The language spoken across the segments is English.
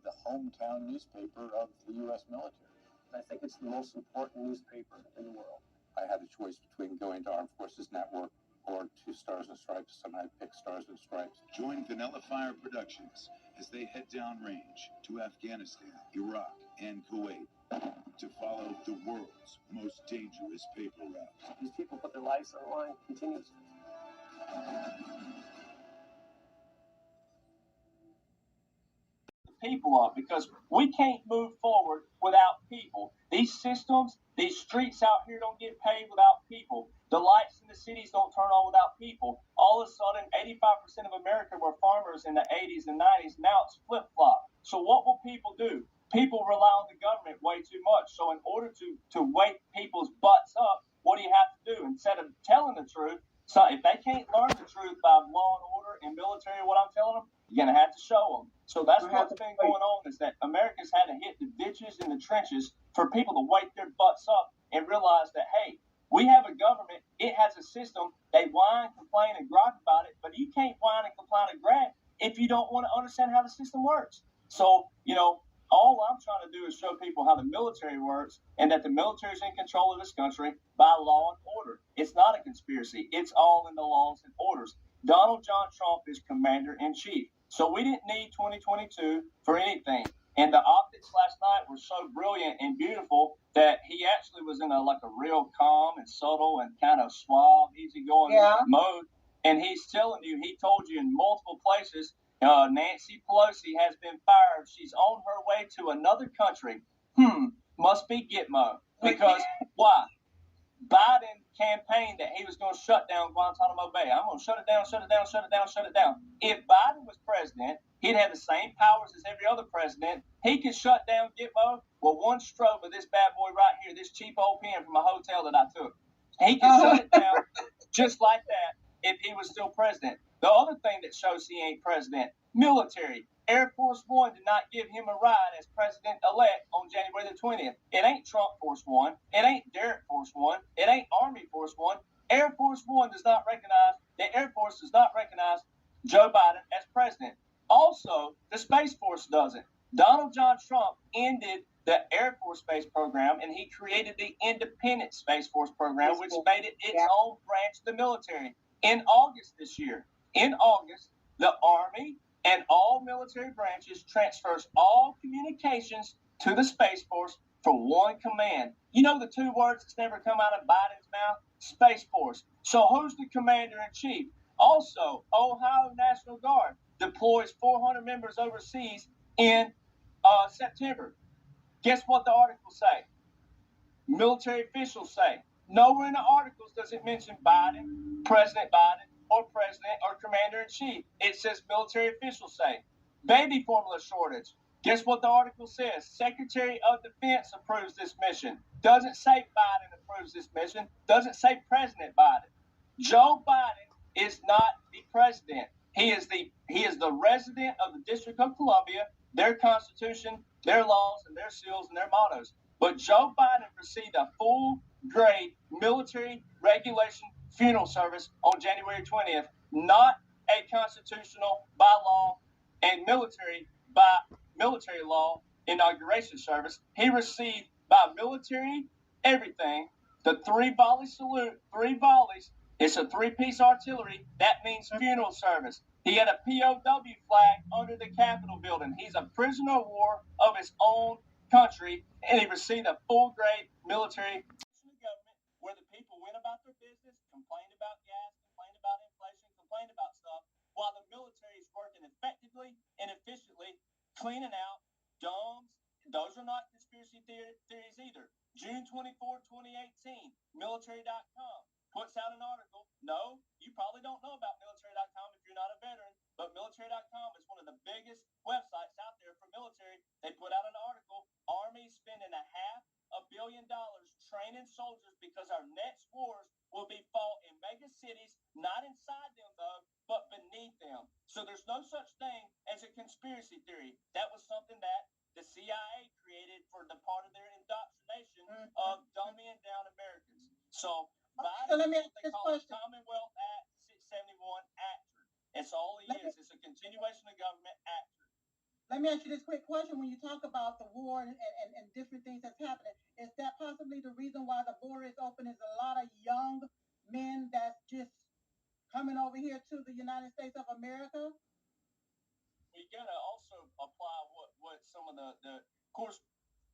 the hometown newspaper of the U.S. military. I think it's the most important newspaper in the world. I had a choice between going to Armed Forces Network or to Stars and Stripes, and I picked Stars and Stripes. Join Vanilla Fire Productions as they head downrange to Afghanistan, Iraq, and Kuwait to follow the world's most dangerous paper route. These people put their lives on the line continuously. People up, because we can't move forward without people. These systems, these streets out here don't get paved without people. The lights in the cities don't turn on without people. All of a sudden, 85% of America were farmers in the 80s and 90s. Now it's flip-flop. So what will people do? People rely on the government way too much. So in order to wake people's butts up, what do you have to do? Instead of telling the truth, so if they can't learn the truth by law and order and military, what I'm telling them, you're going to have to show them. So that's what's been going on, is that America's had to hit the ditches and the trenches for people to wake their butts up and realize that, hey, we have a government, it has a system, they whine, complain, and gripe about it, but you can't whine and complain and gripe if you don't want to understand how the system works. So, all I'm trying to do is show people how the military works and that the military is in control of this country by law and order. It's not a conspiracy. It's all in the laws and orders. Donald John Trump is commander-in-chief. So we didn't need 2022 for anything. And the optics last night were so brilliant and beautiful that he actually was in a real calm and subtle and kind of suave, easygoing mode. And he told you in multiple places, Nancy Pelosi has been fired. She's on her way to another country. Must be Gitmo. Because why? Biden campaigned that he was going to shut down Guantanamo Bay. I'm going to shut it down, shut it down, shut it down, shut it down. If Biden was president, he'd have the same powers as every other president. He could shut down Gitmo with one stroke of this bad boy right here, this cheap old pen from a hotel that I took. He could shut it down just like that if he was still president. The other thing that shows he ain't president, military. Air Force One did not give him a ride as president-elect on January the 20th. It ain't Trump Force One. It ain't Derek Force One. It ain't Army Force One. Air Force One does not recognize, the Air Force does not recognize Joe Biden as president. Also, the Space Force doesn't. Donald John Trump ended the Air Force Space Program, and he created the Independent Space Force Program, which made it its own branch of the military. In August this year, the Army and all military branches transfers all communications to the Space Force for one command. You know the two words that's never come out of Biden's mouth? Space Force. So who's the commander-in-chief? Also, Ohio National Guard deploys 400 members overseas in September. Guess what the articles say? Military officials say. Nowhere in the articles does it mention Biden, President Biden, or president or commander-in-chief. It says military officials say. Baby formula shortage. Guess what the article says? Secretary of Defense approves this mission. Doesn't say Biden approves this mission. Doesn't say President Biden. Joe Biden is not the president. He is the resident of the District of Columbia, their constitution, their laws, and their seals and their mottos. But Joe Biden received a full-grade military regulation funeral service on January 20th, not a constitutional by law and military by military law inauguration service. He received by military everything, the 3-volley salute, 3 volleys. It's a 3-piece artillery. That means funeral service. He had a POW flag under the Capitol building. He's a prisoner of war of his own country, and he received a full-grade military government where the people went about their business, complained about gas, complained about inflation, complained about stuff, while the military is working effectively and efficiently, cleaning out domes. Those are not conspiracy theories either. June 24, 2018, military.com puts out an article. No, you probably don't know about military.com if you're not a veteran, but military.com is one of the biggest websites out there for military. They put out an article, Army spending $500 million training soldiers because our next wars will be fought in mega cities, not inside them though, but beneath them. So there's no such thing as a conspiracy theory. That was something that the CIA created for the part of their indoctrination of dumbing down Americans. So Biden, So let me ask they this call it question. Commonwealth Act 671 actor. It's all he is. It's a continuation of government actor. Let me ask you this quick question. When you talk about the war and different things that's happening, is that possibly the reason why the border is open? Is a lot of young men that's just coming over here to the United States of America? We gotta also apply what some of of course,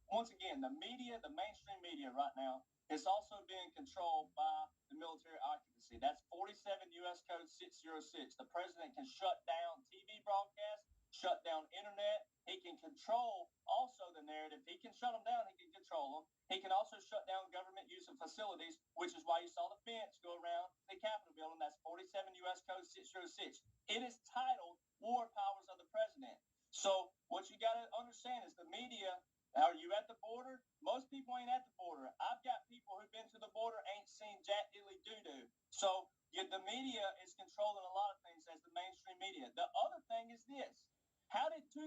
once again, the media, the mainstream media right now, is also being controlled by the military occupancy. That's 47 U.S. Code 606. The president can shut down TV broadcasts, shut down internet. He can control also the narrative. He can shut them down. He can control them. He can also shut down government use of facilities, which is why you saw the fence go around the Capitol building. That's 47 U.S. Code 606. It is titled War Powers of the President. So what you got to understand is the media. Are you at the border? Most people ain't at the border. I've got people who've been to the border, ain't seen jack diddly doo-doo. So the media is controlling a lot of things as the mainstream media. The other thing is this. How did 2,000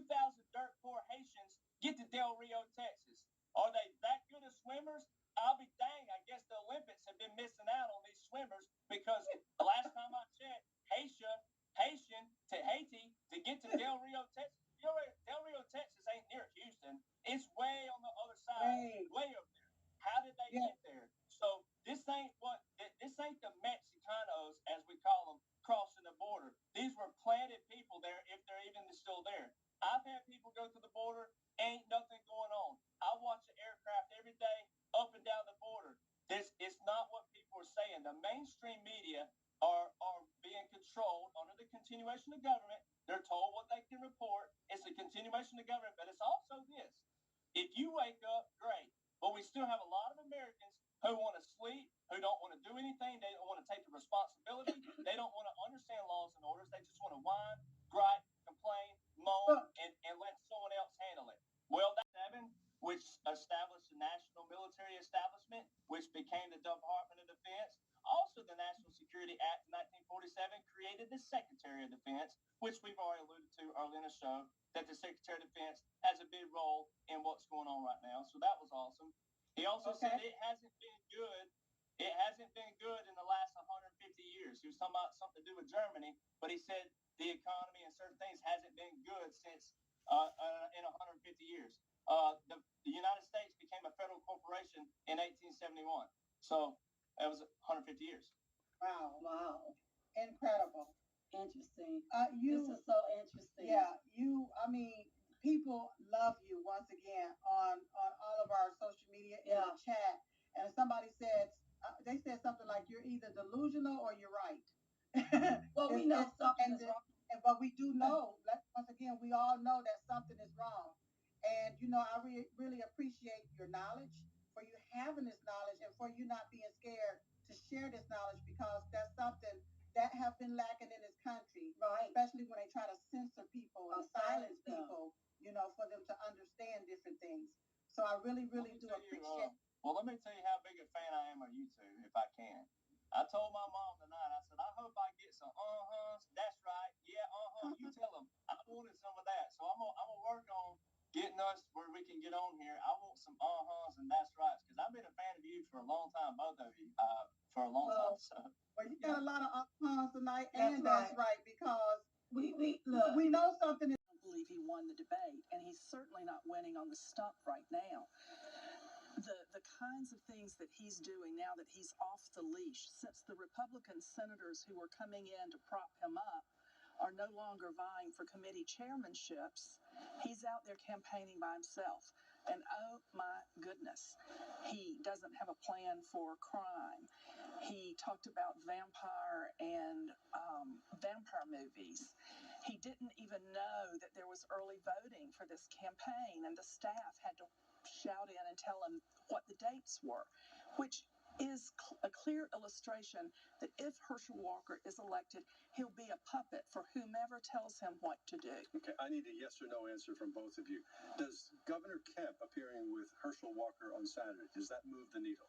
dirt poor Haitians get to Del Rio, Texas? Are they that good of swimmers? I'll be dang. I guess the Olympics have been missing out on these swimmers because the last time I checked, Haitian to Haiti to get to Del Rio, Texas. You know, Del Rio, Texas ain't near Houston. It's way on the other side, way up there. How did they get there? So this ain't the Mexicanos, as we call them, crossing the border. These were planted people there, if they're even still there. I've had people go to the border, ain't nothing going on. I watch an aircraft every day up and down the border. This is not what people are saying. The mainstream media are being controlled under the continuation of government. They're told what they can report. It's a continuation of government, but it's also this. If you wake up, great. But we still have a lot of Americans who want to sleep, who don't want to do anything. They don't want to take the responsibility. They don't want to understand laws and orders. They just want to whine, gripe, complain, moan, and let someone else handle it. Well, that 7, which established the National Military Establishment, which became the Department of Defense. Also, the National Security Act of 1947 created the Secretary of Defense, which we've already alluded to earlier in the show, that the Secretary of Defense has a big role in what's going on right now. So that was awesome. He also said it hasn't been good. It hasn't been good in the last 150 years. He was talking about something to do with Germany, but he said the economy and certain things hasn't been good since in 150 years. The United States became a federal corporation in 1871. So that was 150 years. Wow. Incredible. Interesting. This is so interesting. Yeah, people love you once again on all of our social media in the chat. And somebody said, they said something like, you're either delusional or you're right. Well, we know something is wrong. But we do know, once again, we all know that something is wrong. And, I really appreciate your knowledge, for you having this knowledge, and for you not being scared to share this knowledge, because that's something that have been lacking in this country, right? Especially when they try to censor people and silence people, for them to understand different things. So I really do appreciate. Well, let me tell you how big a fan I am of you two, if I can. I told my mom tonight, I said, I hope I get some that's right, yeah, you tell them. I wanted some of that. So I'm gonna work on getting us where we can get on here. I want some and that's right, because I've been a fan of you for a long time, both of you, for a long time. So. Well, you got a lot of tonight, and that's right, because we know something. I don't believe he won the debate, and he's certainly not winning on the stump right now. The kinds of things that he's doing now that he's off the leash, since the Republican senators who were coming in to prop him up are no longer vying for committee chairmanships, he's out there campaigning by himself. And oh my goodness, he doesn't have a plan for crime. He talked about vampire and vampire movies. He didn't even know that there was early voting for this campaign, and the staff had to shout in and tell him what the dates were, which is a clear illustration that if Herschel Walker is elected, he'll be a puppet for whomever tells him what to do. Okay, I need a yes or no answer from both of you. Does Governor Kemp appearing with Herschel Walker on Saturday, does that move the needle?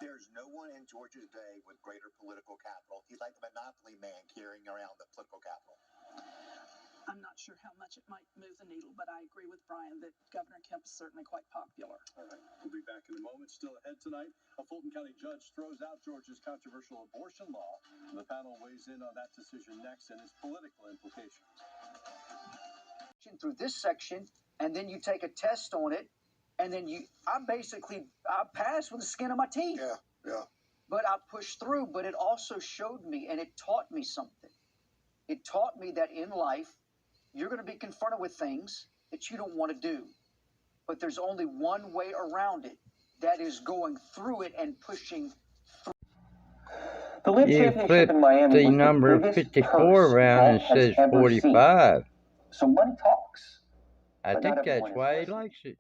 There's no one in Georgia's day with greater political capital. He's like the Monopoly man carrying around the political capital. I'm not sure how much it might move the needle, but I agree with Brian that Governor Kemp is certainly quite popular. All right, we'll be back in a moment. Still ahead tonight, a Fulton County judge throws out Georgia's controversial abortion law. The panel weighs in on that decision next and its political implications. section through this section, and then you take a test on it, and then I passed with the skin of my teeth. Yeah. But I pushed through, but it also showed me, and it taught me something. It taught me that in life, you're going to be confronted with things that you don't want to do. But there's only one way around it. That is going through it and pushing through. The Live You Championship flip in Miami the was number the biggest 54 purse around and golf it has says ever seen. 45. So money talks. I but think not that's everyone is why he listening. likes it.